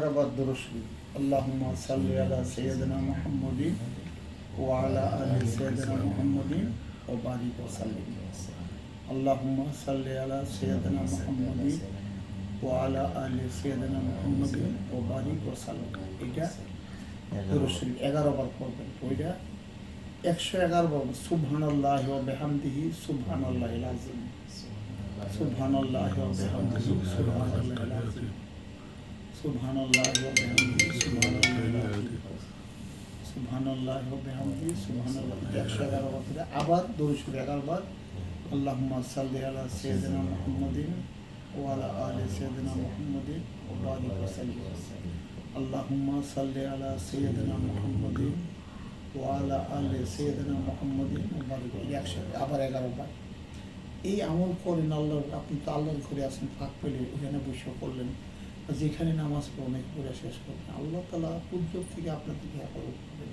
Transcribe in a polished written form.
اللهم صل على سيدنا محمد وعلى آل سيدنا محمد وبارك وسلم اللهم صل على سيدنا محمد وعلى آل سيدنا محمد وبارك وسلم এটা দরুদ শরীফ 11 বার পড়বেন ওইটা 111 বার সুবহানাল্লাহি ওয়া বিহামদিহি সুবহানাল্লাহিল আযীম সুবহানাল্লাহি ওয়া বিহামদিহি সুবহানাল্লাহিল আযীম সুবহানাল্লাহি ওয়া বিহামদিহি সুবহানাল্লাহিল আযীম সুবহানাল্লাহি ওয়া বিহামদিহি সুবহানাল্লাহি 111 বার করে আবার দরুদ শরীফ 11 বার আল্লাহুম্মা সাল্লি আলা সাইয়্যিদিনা মুহাম্মাদিন ওয়া আলা আলি সাইয়্যিদিনা মুহাম্মাদিন ওয়া বারিক ওয়া সাল্লিম আল্লাহুম্মা সাল্লি আলা সাইয়্যিদিনা মুহাম্মাদিন ওয়া আলা আলি সাইয়্যিদিনা মুহাম্মাদিন ওয়া বারিক একসাথে আবার 11 বার এই আমল করেন। আল্লাহ আপনি তো আল্লাহর ঘরে আছেন, ফাঁক পেলে ওখানে বসে করলেন, যেখানে নামাজ পড়ে পড়ে শেষ করবেন, আল্লাহ তাআলা পূজ্য থেকে আপনাদেরকে হেফাজত করবেন।